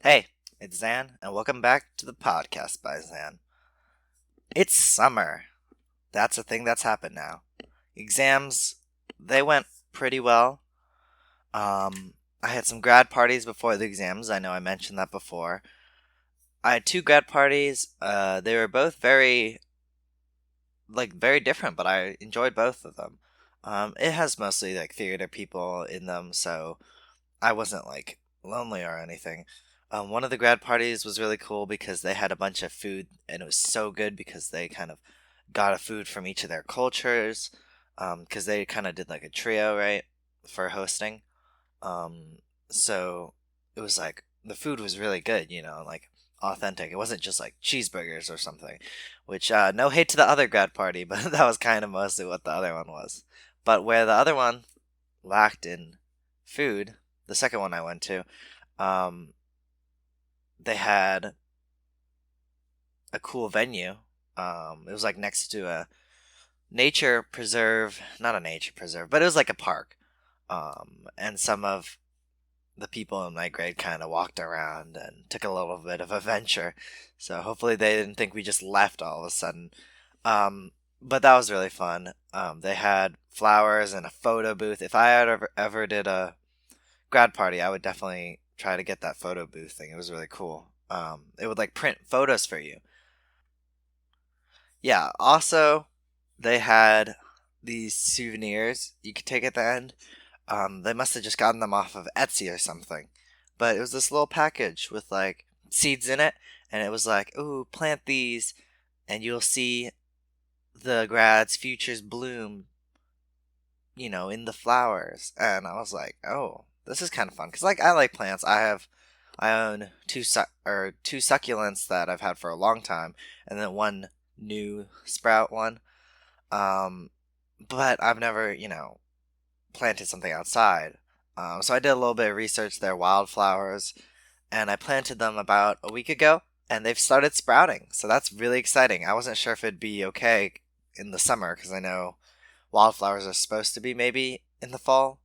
Hey, it's Zan, and welcome back to the podcast by Zan. It's summer. That's a thing that's happened now. Exams, they went pretty well. I had some grad parties before the exams. I know I mentioned that before. I had two grad parties. They were both very different, but I enjoyed both of them. It has mostly like theater people in them, so I wasn't like lonely or anything. One of the grad parties was really cool because they had a bunch of food, and it was so good because they kind of got a food from each of their cultures. Because they kind of did like a trio, right, for hosting. Um, so it was like the food was really good, like authentic. It wasn't just like cheeseburgers or something. Which no hate to the other grad party, but that was kind of mostly what the other one was. But where the other one lacked in food, the second one I went to, um, they had a cool venue. It was like next to a nature preserve, not a nature preserve, but it was like a park. And some of the people in my grade kind of walked around and took a little bit of a venture. So hopefully they didn't think we just left all of a sudden. But that was really fun. They had flowers and a photo booth. If I had ever did a grad party, I would definitely try to get that photo booth thing. It was really cool. It would like print photos for you. Yeah. Also, they had these souvenirs you could take at the end. They must have just gotten them off of Etsy or something. But it was this little package with like seeds in it, and it was like, "Ooh, plant these, and you'll see the grad's futures bloom, in the flowers." And I was like, "Oh, this is kind of fun." Because like I like plants. I own two succulents that I've had for a long time, and then one new sprout one. Um, but I've never, planted something outside. So I did a little bit of research. They're wildflowers, and I planted them about a week ago, and they've started sprouting. So that's really exciting. I wasn't sure if it'd be okay in the summer because I know wildflowers are supposed to be maybe in the fall.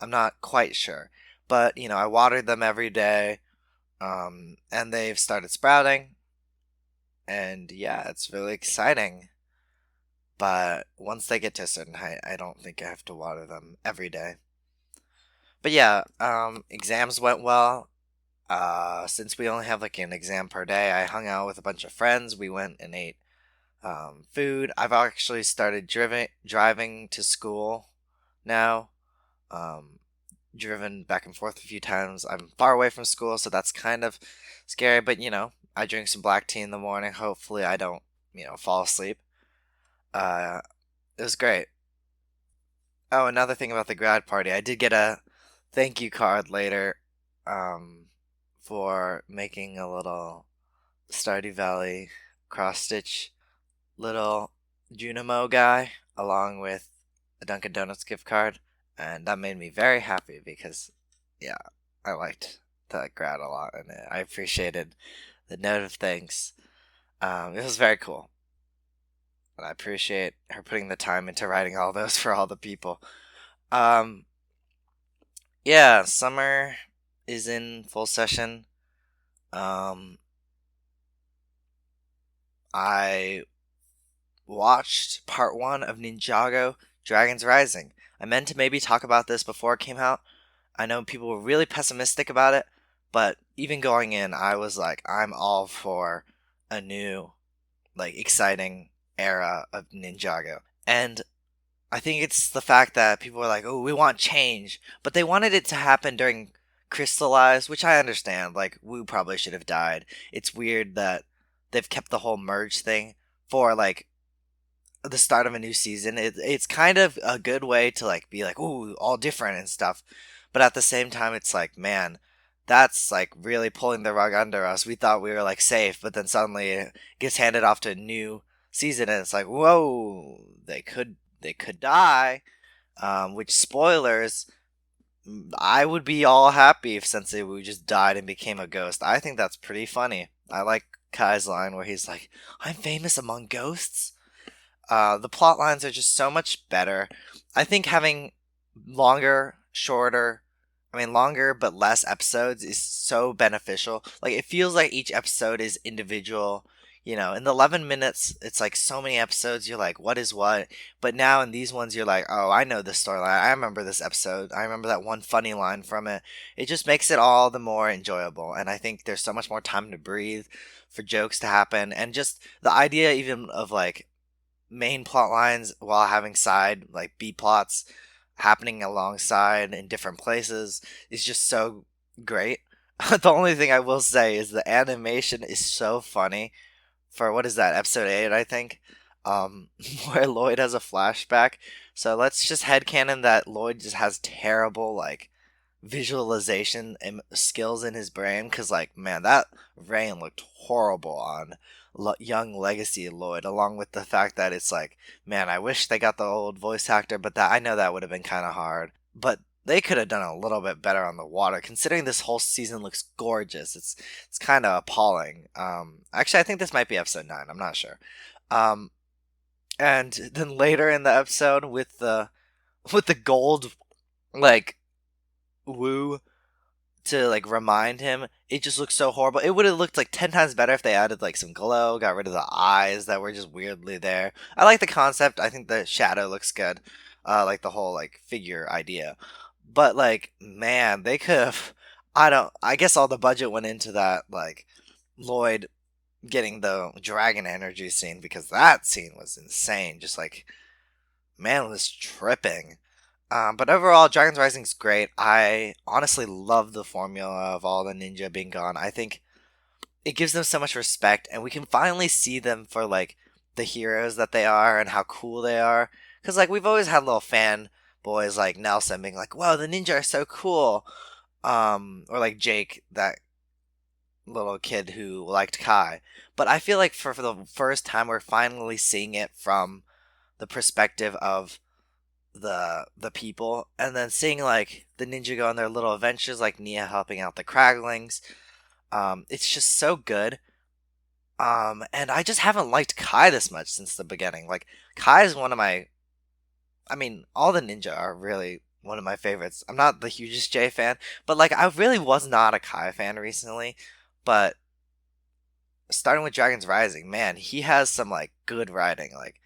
I'm not quite sure, but I watered them every day, and they've started sprouting, and yeah, it's really exciting. But once they get to a certain height, I don't think I have to water them every day. But yeah, exams went well. Since we only have like an exam per day, I hung out with a bunch of friends. We went and ate food. I've actually started driving to school now. Um, Driven back and forth a few times. I'm far away from school, so that's kind of scary. But I drink some black tea in the morning. Hopefully, I don't fall asleep. Uh, it was great. Oh, another thing about the grad party, I did get a thank you card later, um, for making a little Stardew Valley cross stitch little Junimo guy, along with a Dunkin' Donuts gift card, and that made me very happy because, yeah, I liked that grad a lot, and I appreciated the note of thanks. It was very cool, and I appreciate her putting the time into writing all those for all the people. Um, yeah, summer is in full session. Um, I watched part one of Ninjago Dragons Rising. I meant to maybe talk about this before it came out. I know people were really pessimistic about it, but even going in, I was like, I'm all for a new, like, exciting era of Ninjago. And I think it's the fact that people were like, "Oh, we want change," but they wanted it to happen during Crystallized, which I understand. Like, Wu probably should have died. It's weird that they've kept the whole merge thing for like the start of a new season. It's kind of a good way to like be like, "Ooh, all different and stuff," but at the same time, it's like, man, that's like really pulling the rug under us. We thought we were like safe, but then suddenly it gets handed off to a new season, and it's like, whoa, they could die. Which spoilers, I would be all happy if Sensei Wu just died and became a ghost. I think that's pretty funny. I like Kai's line where he's like, "I'm famous among ghosts." The plot lines are just so much better. I think having longer, shorter I mean, longer but less episodes is so beneficial. Like, it feels like each episode is individual. In the 11 minutes, it's like so many episodes, you're like, what is what? But now in these ones, you're like, oh, I know this storyline. I remember this episode. I remember that one funny line from it. It just makes it all the more enjoyable. And I think there's so much more time to breathe for jokes to happen. And just the idea, even of like main plot lines while having side, like B plots happening alongside in different places is just so great. The only thing I will say is the animation is so funny for what is that, episode 8, I think, where Lloyd has a flashback. So let's just headcanon that Lloyd just has terrible, like, visualization and skills in his brain because, like, man, that rain looked horrible on young Legacy Lloyd, along with the fact that it's like, man, I wish they got the old voice actor, but that I know that would have been kind of hard. But they could have done a little bit better on the water, considering this whole season looks gorgeous. It's kind of appalling. Actually, I think this might be episode 9. I'm not sure. Um, and then later in the episode with the gold, like, woo to like remind him, it just looks so horrible. It would have looked like 10 times better if they added like some glow, got rid of the eyes that were just weirdly there. I like the concept. I think the shadow looks good. Like the whole like figure idea. But like, man, they could have, I guess all the budget went into that, like Lloyd getting the dragon energy scene, because that scene was insane. Just like, man was tripping. But overall, Dragon's Rising is great. I honestly love the formula of all the ninja being gone. I think it gives them so much respect, and we can finally see them for like the heroes that they are and how cool they are. Because like we've always had little fan boys like Nelson being like, "Wow, the ninja are so cool," or like Jake, that little kid who liked Kai. But I feel like for the first time, we're finally seeing it from the perspective of the people, and then seeing like the ninja go on their little adventures, like Nia helping out the Craglings. It's just so good. And I just haven't liked Kai this much since the beginning. Like, Kai is one of my, I mean, all the ninja are really one of my favorites. I'm not the hugest J fan, but like I really was not a Kai fan recently. But starting with Dragon's Rising, man, he has some like good writing. Like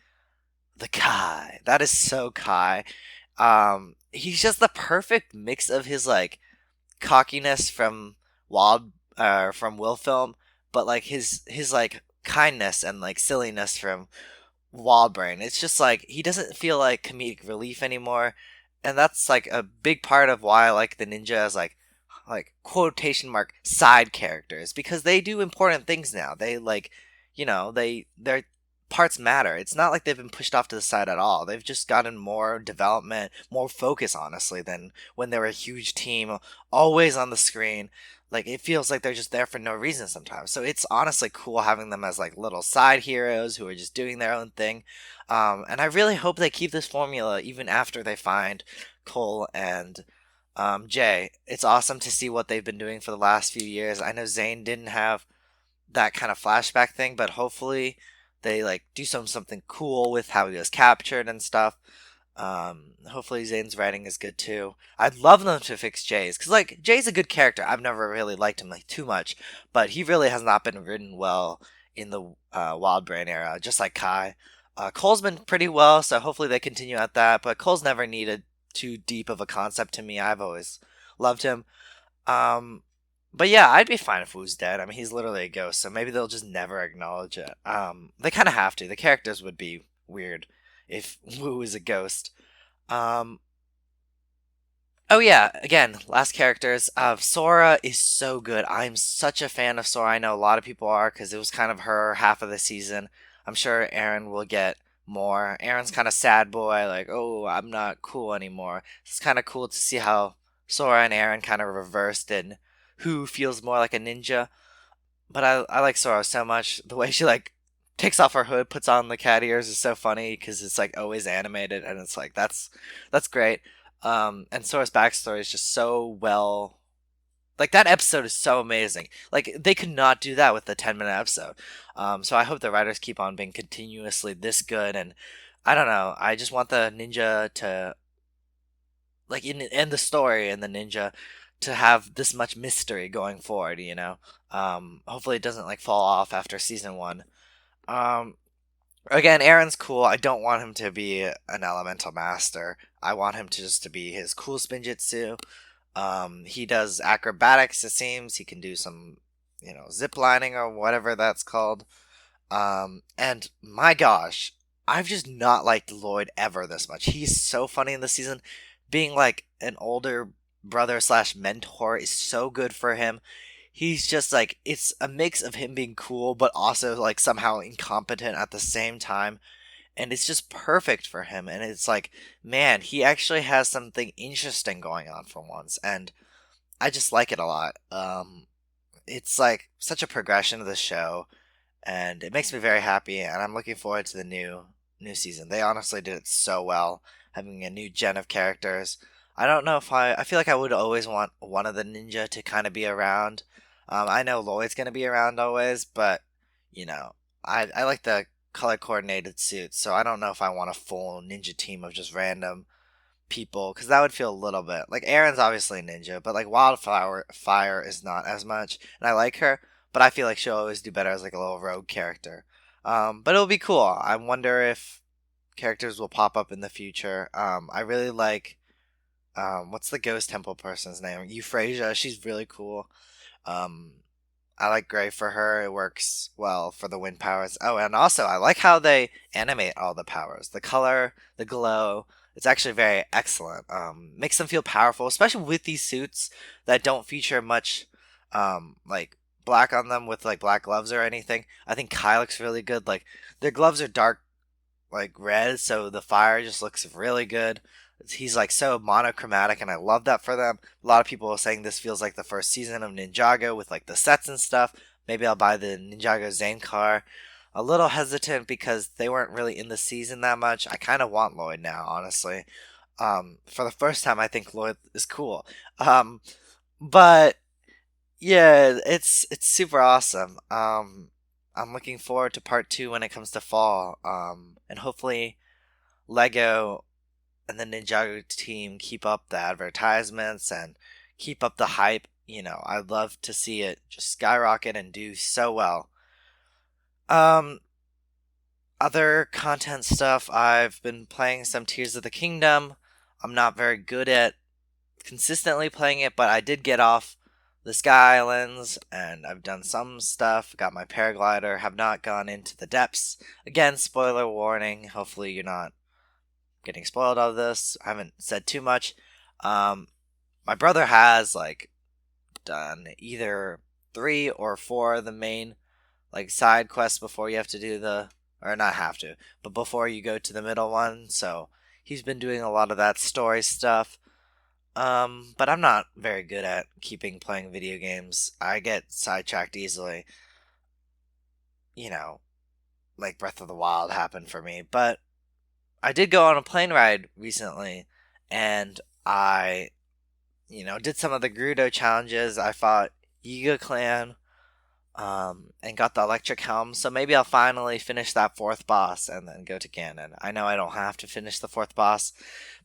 the Kai, that is so Kai. He's just the perfect mix of his like cockiness from Wild, from Will Film, but like his like kindness and like silliness from Wild Brain. It's just like he doesn't feel like comedic relief anymore, and that's like a big part of why I like the ninja as like quotation mark side characters, because they do important things now. They like, their parts matter. It's not like they've been pushed off to the side at all. They've just gotten more development, more focus, honestly, than when they were a huge team, always on the screen. Like, it feels like they're just there for no reason sometimes. So it's honestly cool having them as like little side heroes who are just doing their own thing. And I really hope they keep this formula even after they find Cole and Jay. It's awesome to see what they've been doing for the last few years. I know Zane didn't have that kind of flashback thing, but hopefully they like do something cool with how he was captured and stuff. Hopefully Zane's writing is good too. I'd love them to fix Jay's, because like Jay's a good character. I've never really liked him like too much, but he really has not been written well in the Wild Brain era, just like Kai. Cole's been pretty well, so hopefully they continue at that. But Cole's never needed too deep of a concept to me. I've always loved him. Um, but yeah, I'd be fine if Wu's dead. I mean, he's literally a ghost, so maybe they'll just never acknowledge it. They kind of have to. The characters would be weird if Wu is a ghost. Um, oh yeah, again, last characters. Sora is so good. I'm such a fan of Sora. I know a lot of people are because it was kind of her half of the season. I'm sure Aaron will get more. Aaron's kind of sad boy, like, oh, I'm not cool anymore. It's kind of cool to see how Sora and Aaron kind of reversed and who feels more like a ninja. But I like Sora so much. The way she like takes off her hood, puts on the cat ears is so funny because it's like always animated, and it's like that's great. And Sora's backstory is just so well. Like, that episode is so amazing. Like, they could not do that with the 10-minute episode. So I hope the writers keep on being continuously this good. And I don't know. I just want the ninja to like in the story and the ninja to have this much mystery going forward. Hopefully it doesn't like fall off after season one. Um, Again, Aaron's cool. I don't want him to be an elemental master. I want him to just to be his cool spinjitzu. He does acrobatics. It seems he can do some, zip lining or whatever that's called. And my gosh, I've just not liked Lloyd ever this much. He's so funny in the season. Being like an older brother slash mentor is so good for him. He's just like, it's a mix of him being cool, but also like somehow incompetent at the same time. And it's just perfect for him. And it's like, man, he actually has something interesting going on for once. And I just like it a lot. It's like such a progression of the show and it makes me very happy. And I'm looking forward to the new season. They honestly did it so well, having a new gen of characters. I don't know if I feel like I would always want one of the ninja to kind of be around. I know Lloyd's gonna be around always, but you know, I like the color coordinated suits, so I don't know if I want a full ninja team of just random people because that would feel a little bit like Aaron's obviously a ninja, but like Wildflower Fire is not as much, and I like her, but I feel like she'll always do better as like a little rogue character. But it'll be cool. I wonder if characters will pop up in the future. I really like what's the Ghost Temple person's name? Euphrasia. She's really cool. Um, I like gray for her. It works well for the wind powers. Oh, and also I like how they animate all the powers. The color, the glow. It's actually very excellent. Makes them feel powerful, especially with these suits that don't feature much, like black on them with like black gloves or anything. I think Kai looks really good. Like their gloves are dark, like red, so the fire just looks really good. He's like so monochromatic, and I love that for them. A lot of people are saying this feels like the first season of Ninjago with like the sets and stuff. Maybe I'll buy the Ninjago Zane car. A little hesitant because they weren't really in the season that much. I kind of want Lloyd now, honestly. For the first time, I think Lloyd is cool. Um, but yeah, it's super awesome. I'm looking forward to part two when it comes to fall. And hopefully Lego and the Ninjago team keep up the advertisements and keep up the hype. I'd love to see it just skyrocket and do so well. Um, Other content stuff, I've been playing some Tears of the Kingdom. I'm not very good at consistently playing it, but I did get off the Sky Islands and I've done some stuff. Got my paraglider, have not gone into the depths. Again, spoiler warning. Hopefully, you're not getting spoiled of this. I haven't said too much. Um, my brother has like done either 3 or 4 of the main like side quests before you have to do the or not have to, but before you go to the middle one. So he's been doing a lot of that story stuff. But I'm not very good at keeping playing video games. I get sidetracked easily. You know, like Breath of the Wild happened for me. But I did go on a plane ride recently, and I, did some of the Gerudo challenges. I fought Yiga Clan, and got the electric helm. So maybe I'll finally finish that fourth boss and then go to Ganon. I know I don't have to finish the fourth boss,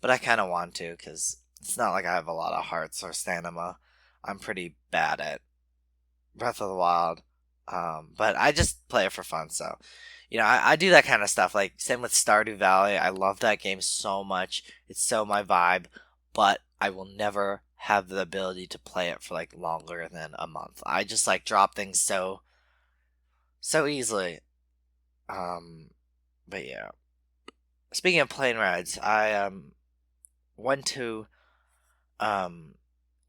but I kind of want to because it's not like I have a lot of hearts or stamina. I'm pretty bad at Breath of the Wild, but I just play it for fun. So, I do that kind of stuff. Like same with Stardew Valley. I love that game so much. It's so my vibe, but I will never have the ability to play it for like longer than a month. I just like drop things so easily. Um, but yeah. Speaking of plane rides, I went to um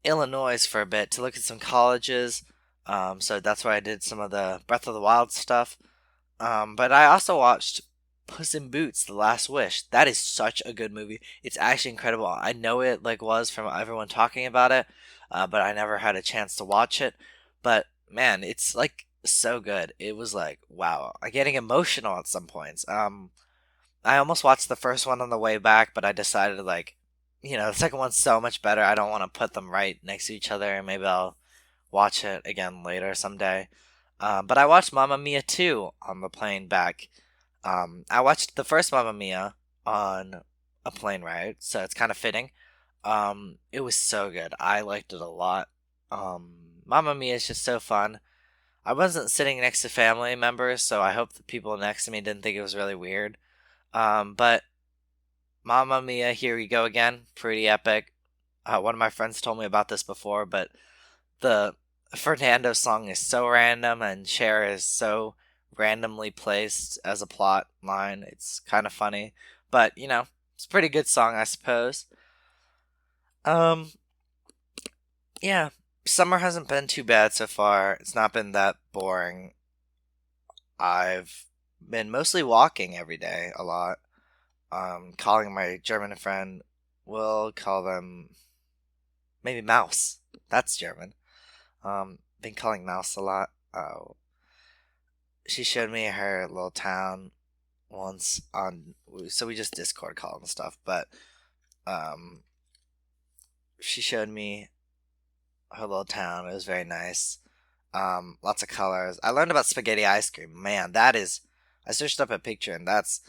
Illinois for a bit to look at some colleges. So that's where I did some of the Breath of the Wild stuff. But I also watched Puss in Boots: The Last Wish. That is such a good movie. It's actually incredible. I know it like was from everyone talking about it, but I never had a chance to watch it. But man, it's like so good. It was like wow, I'm getting emotional at some points. I almost watched the first one on the way back, but I decided like, the second one's so much better. I don't want to put them right next to each other. Maybe I'll watch it again later someday. But I watched Mamma Mia 2 on the plane back. I watched the first Mamma Mia on a plane ride, so it's kind of fitting. It was so good. I liked it a lot. Mamma Mia is just so fun. I wasn't sitting next to family members, so I hope the people next to me didn't think it was really weird. But Mamma Mia, Here We Go Again, pretty epic. One of my friends told me about this before, but the Fernando song is so random and Cher is so randomly placed as a plot line. It's kind of funny, but it's a pretty good song, I suppose. Um, yeah, summer hasn't been too bad so far. It's not been that boring. I've been mostly walking every day a lot. Calling my German friend, we'll call them maybe Mouse. That's German. Been calling Mouse a lot. She showed me her little town once so we just Discord call and stuff. But um, she showed me her little town. It was very nice. Lots of colors. I learned about spaghetti ice cream. Man, that is. I searched up a picture and that's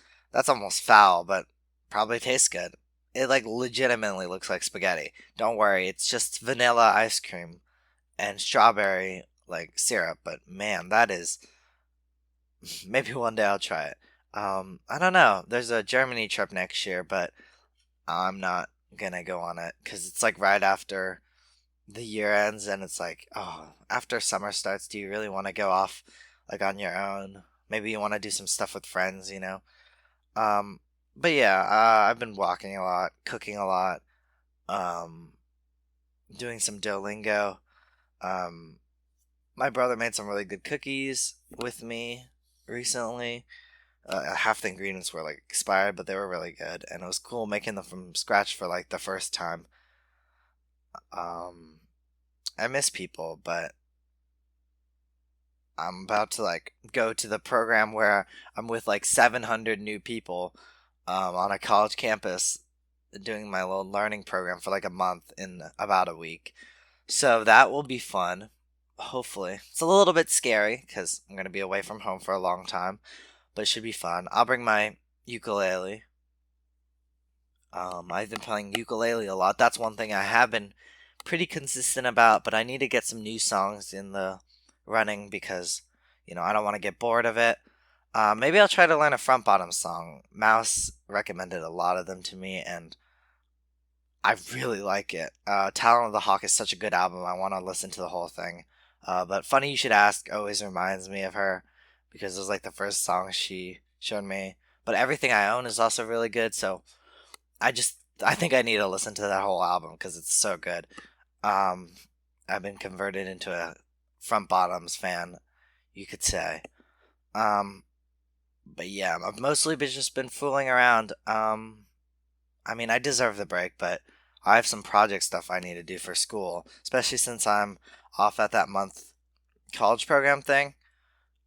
almost foul, but probably tastes good. It like legitimately looks like spaghetti. Don't worry, it's just vanilla ice cream and strawberry like syrup. But man, that is maybe one day I'll try it. I don't know. There's a Germany trip next year, but I'm not gonna go on it because it's like right after the year ends, and it's like, oh, after summer starts, do you really want to go off like on your own? Maybe you want to do some stuff with friends. Um, but yeah, I've been walking a lot, cooking a lot, um, doing some Duolingo. Um, my brother made some really good cookies with me recently. Half the ingredients were like expired, but they were really good, and it was cool making them from scratch for like the first time. Um, I miss people, but I'm about to like go to the program where I'm with like 700 new people on a college campus doing my little learning program for like a month in about a week. So that will be fun. Hopefully. It's a little bit scary because I'm going to be away from home for a long time, but it should be fun. I'll bring my ukulele. I've been playing ukulele a lot. That's one thing I have been pretty consistent about, but I need to get some new songs in the running because, I don't want to get bored of it. Maybe I'll try to learn a front bottom song. Mouse recommended a lot of them to me, and I really like it. Talon of the Hawk is such a good album. I want to listen to the whole thing. But Funny You Should Ask always reminds me of her because it was like the first song she showed me. But Everything I Own is also really good, so I think I need to listen to that whole album because it's so good. Um, I've been converted into a front bottoms fan, you could say. Um, but yeah, I've mostly just been fooling around. I mean, I deserve the break, but I have some project stuff I need to do for school, especially since I'm off at that month college program thing.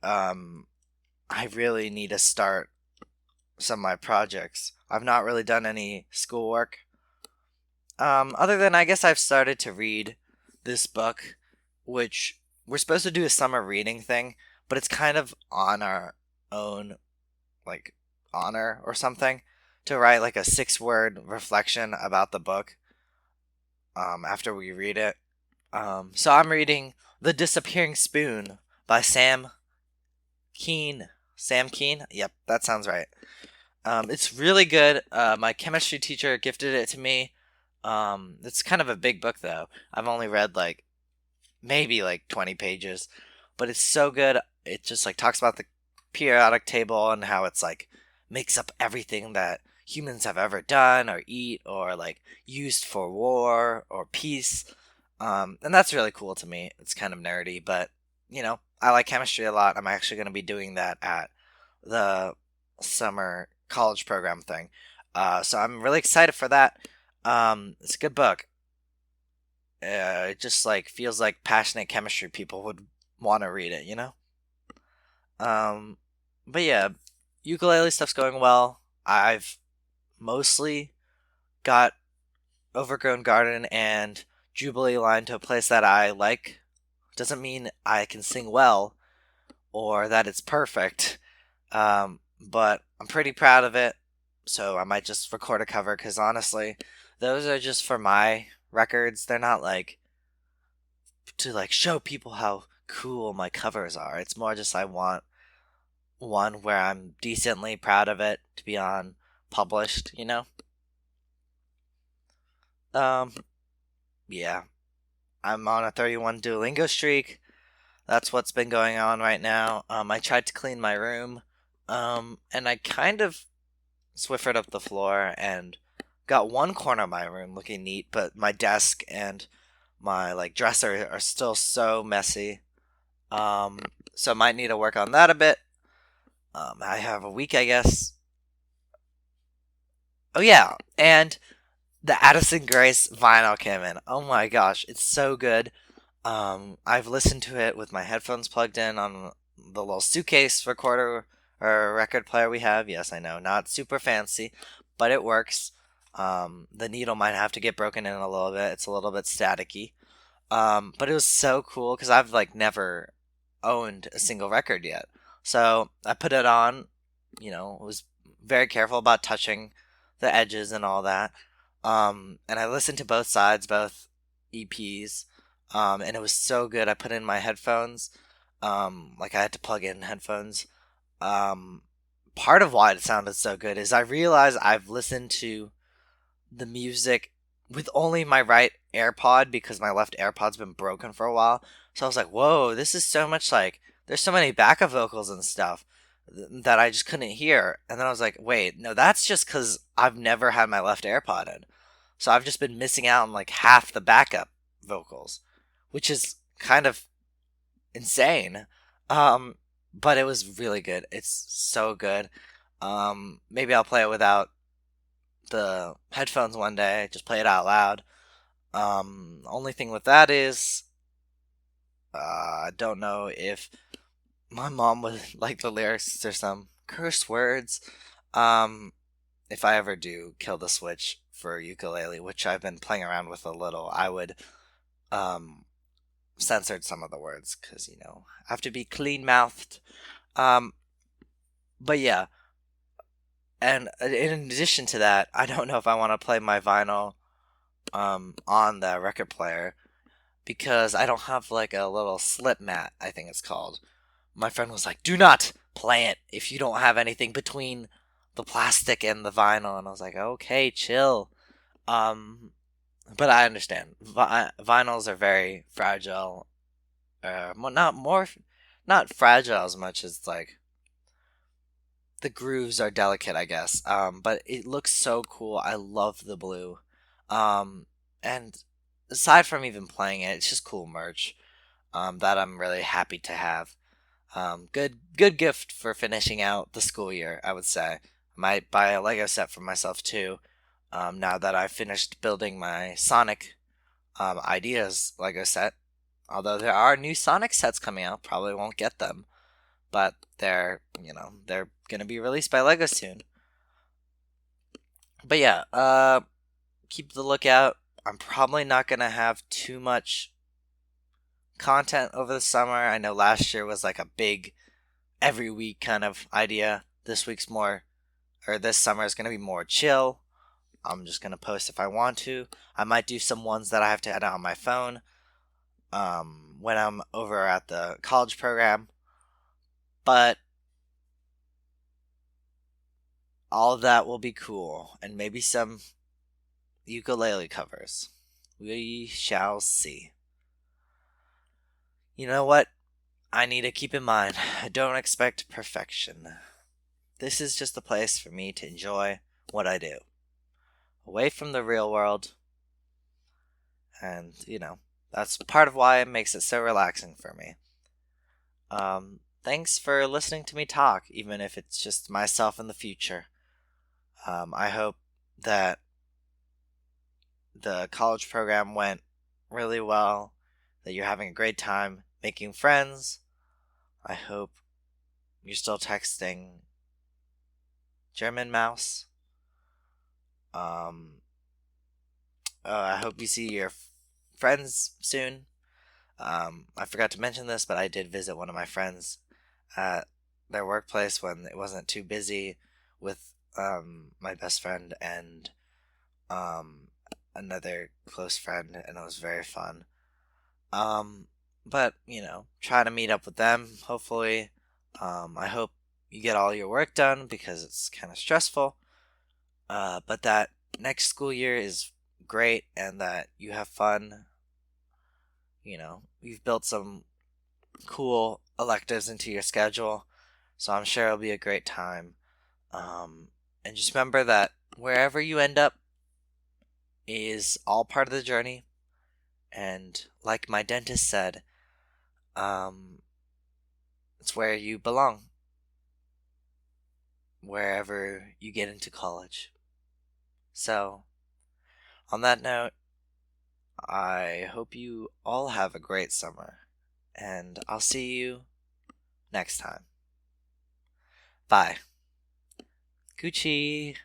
Um, I really need to start some of my projects. I've not really done any schoolwork. Other than I guess I've started to read this book, which we're supposed to do a summer reading thing, but it's kind of on our own, like, honor or something, to write like a 6 word reflection about the book after we read it. So I'm reading The Disappearing Spoon by Sam Keen. Sam Keen? Yep, that sounds right. It's really good. My chemistry teacher gifted it to me. It's kind of a big book though. I've only read like maybe like 20 pages, but it's so good. It just like talks about the periodic table and how it's like makes up everything that humans have ever done or eat or like used for war or peace. And that's really cool to me. It's kind of nerdy, but I like chemistry a lot. I'm actually going to be doing that at the summer college program thing. So I'm really excited for that. It's a good book. It just like feels like passionate chemistry people would want to read it. Um, but yeah, ukulele stuff's going well. I've mostly got Overgrown Garden and Jubilee Line to a place that I like. Doesn't mean I can sing well or that it's perfect. But I'm pretty proud of it. So I might just record a cover because honestly, Those are just for my records. They're not like to like show people how cool my covers are. It's more just I want one where I'm decently proud of it to be on published, you know? Um, yeah. I'm on a 31 Duolingo streak. That's what's been going on right now. I tried to clean my room, and I kind of Swiffered up the floor and got one corner of my room looking neat, but my desk and my like dresser are still so messy. Um, so I might need to work on that a bit. I have a week, I guess. Oh yeah, and the Addison Grace vinyl came in. Oh my gosh, it's so good. I've listened to it with my headphones plugged in on the little suitcase recorder or record player we have. Yes, I know, not super fancy, but it works. The needle might have to get broken in a little bit. It's a little bit staticky. But it was so cool because I've like never owned a single record yet. So I put it on, was very careful about touching the edges and all that. And I listened to both sides, both EPs, and it was so good. I put in my headphones, like I had to plug in headphones. Um, Part of why it sounded so good is I realized I've listened to the music with only my right AirPod because my left AirPod's been broken for a while. So I was like, whoa, this is so much like, there's so many backup vocals and stuff that I just couldn't hear. And then I was like, wait, no, that's just because I've never had my left AirPod in. So I've just been missing out on like half the backup vocals, which is kind of insane. Um, but it was really good. It's so good. Maybe I'll play it without the headphones one day, just play it out loud. Only thing with that is, I don't know if my mom would like the lyrics. There's some curse words. Um, if I ever do kill the Switch for ukulele, which I've been playing around with a little, I would um censored some of the words because I have to be clean mouthed. Um, but yeah, and in addition to that, I don't know if I want to play my vinyl on the record player because I don't have like a little slip mat, I think it's called. My friend was like, "Do not play it if you don't have anything between the plastic and the vinyl," and I was like, "Okay, chill." Um, but I understand. Vinyls are very fragile. Not fragile as much as like the grooves are delicate, I guess. But it looks so cool. I love the blue. And aside from even playing it, it's just cool merch. That I'm really happy to have. Good gift for finishing out the school year, I would say. I might buy a Lego set for myself too. Now that I've finished building my Sonic Ideas Lego set. Although there are new Sonic sets coming out, probably won't get them. But they're gonna be released by Lego soon. But yeah, keep the lookout. I'm probably not gonna have too much content over the summer. I know last year was like a big every week kind of idea. This summer is gonna be more chill. I'm just gonna post if I want to. I might do some ones that I have to edit on my phone. When I'm over at the college program, but all of that will be cool, and maybe some ukulele covers. We shall see. You know what? I need to keep in mind, I don't expect perfection. This is just a place for me to enjoy what I do. Away from the real world. And, that's part of why it makes it so relaxing for me. Thanks for listening to me talk, even if it's just myself in the future. I hope that the college program went really well, that you're having a great time making friends. I hope you're still texting German Mouse. I hope you see your friends soon. I forgot to mention this, but I did visit one of my friends at their workplace when it wasn't too busy with my best friend and another close friend, and it was very fun. But try to meet up with them. Hopefully, I hope you get all your work done because it's kind of stressful. But that next school year is great, and that you have fun. You've built some cool electives into your schedule, so I'm sure it'll be a great time. And just remember that wherever you end up is all part of the journey. And like my dentist said, um, it's where you belong, wherever you get into college. So, on that note, I hope you all have a great summer, and I'll see you next time. Bye. Gucci.